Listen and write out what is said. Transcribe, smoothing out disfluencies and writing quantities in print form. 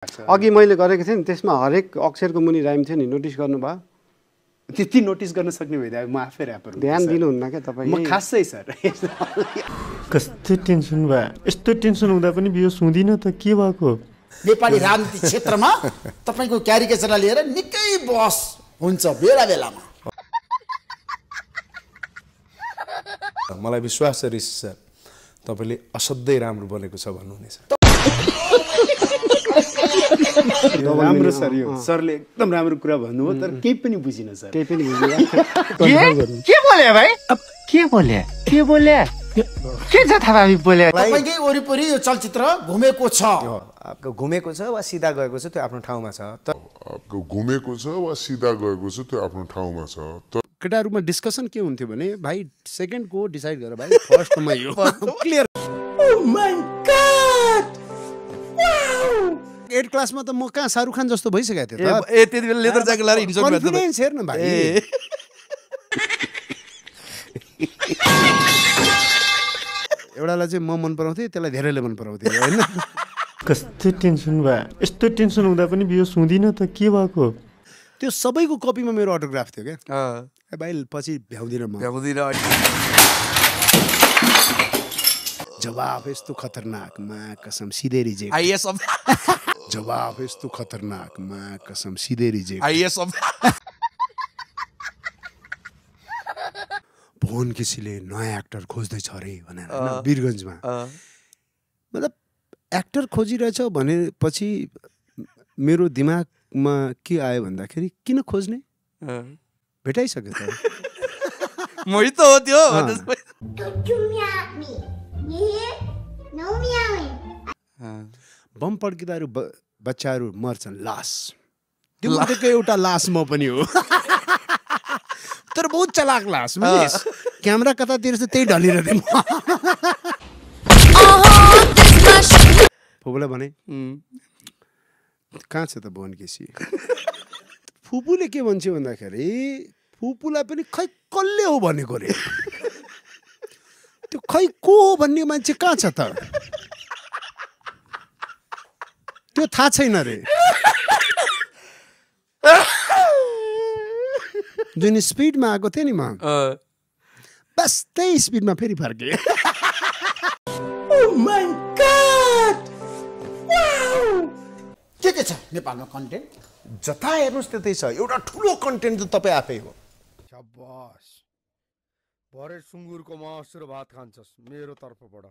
अघि मैले गरेको थिएँ नि त्यसमा हरेक अक्षरको मुनि राइम थियो नि नोटिस गर्नुभयो त्यति नोटिस गर्न सक्ने भइदियो म आफै र्यापर ध्यान दिनुहुन्न क्या तपाईँ म खासै सर कस्तो टेन्सन भयो यस्तो टेन्सन हुँदा पनि बियो सुन्दिन त के भएको नेपाली राजनीति क्षेत्रमा तपाईको क्यारिकेचरलाई लिएर निकै बहस हुन्छ बेला बेलामा मलाई विश्वास छ ऋषि सर तपाईले असाध्यै राम्रो बनेको छ भन्नुहुनेछ राम्रो सर यो सरले एकदम राम्रो कुरा भन्नुभयो तर केही पनि बुझिन सर केही पनि बुझिन के बोले भाइ अब के बोले के छ थाहा बोले तपाईकै वरिपरि यो चलचित्र घुमेको छ घुमेको छ वा सिधा गएको छ त्यो आफ्नो ठाउँमा छ घुमेको छ वा सिधा गएको छ त्यो आफ्नो ठाउँमा छ केटाहरुमा डिस्कसन के हुन्थ्यो भने भाइ सेकेन्ड को डिसाइड गर भाइ फर्स्टमा यो clear oh my god wow 8 क्लासमा त म कहाँ शाहरुख खान जस्तो भइसकेको थिए त ए त्यति बेला लेदर ज्याकेट लाएर हिँड्छ कन्फिडेन्स हेर्न भाइ एउटालाई चाहिँ म मन पराउँथे त्यसलाई धेरैले मन पराउँथे हैन कस्तो टेन्सन भयो यस्तो टेन्सन हुँदा पनि बियो सुन्दिन त के भएको त्यो सबैको कपीमा मेरो अटोग्राफ थियो क्या ए भाइ पछि भ्याउँदिन म जवाब यस्तो खतरनाक मा कसम सीधे रिजेक्ट आईएएस अब जवाब यस्तो खतरनाक मा कसम सीधे रिजेक्ट आईएएस अब भुवन केसीले नयाँ एक्टर खोज्दै छ रे भनेर हैन वीरगञ्जमा मतलब एक्टर खोजिरहेछ भनेपछि मेरो दिमागमा के आयो भन्दाखेरि किन खोज्ने भेटाइसक्यो त मै त हो त्यो बम पड्किँदाहरू बच्चाहरू मर्छन् लास त्यो मध्येको एउटा लास म पनि हो तर बहुत चलाक लास क्यामेरा कतातिर चाहिँ त्यही ढलिरहेको थिएँ फुपूलाई भने कहाँ छ त भुवन केसी फुपूले के भन्छ भन्दाखेरि फुपूलाई पनि खै कसले हो भनेको रे त्यो खै को हो भन्ने मान्छे कहाँ छ त त्यो थाहा छैन रे जुन स्पिडमा आएको थियो नि म बस त्यही स्पिडमा फेरि फर्के के छ नेपालमा कन्टेन्ट जता हेर्नुस् त्यतै छ एउटा ठुलो कन्टेन्ट त तपाई आफै हो शाबास भरे सुँगुरको मासु र भात खान्छस् मेरो तर्फबाट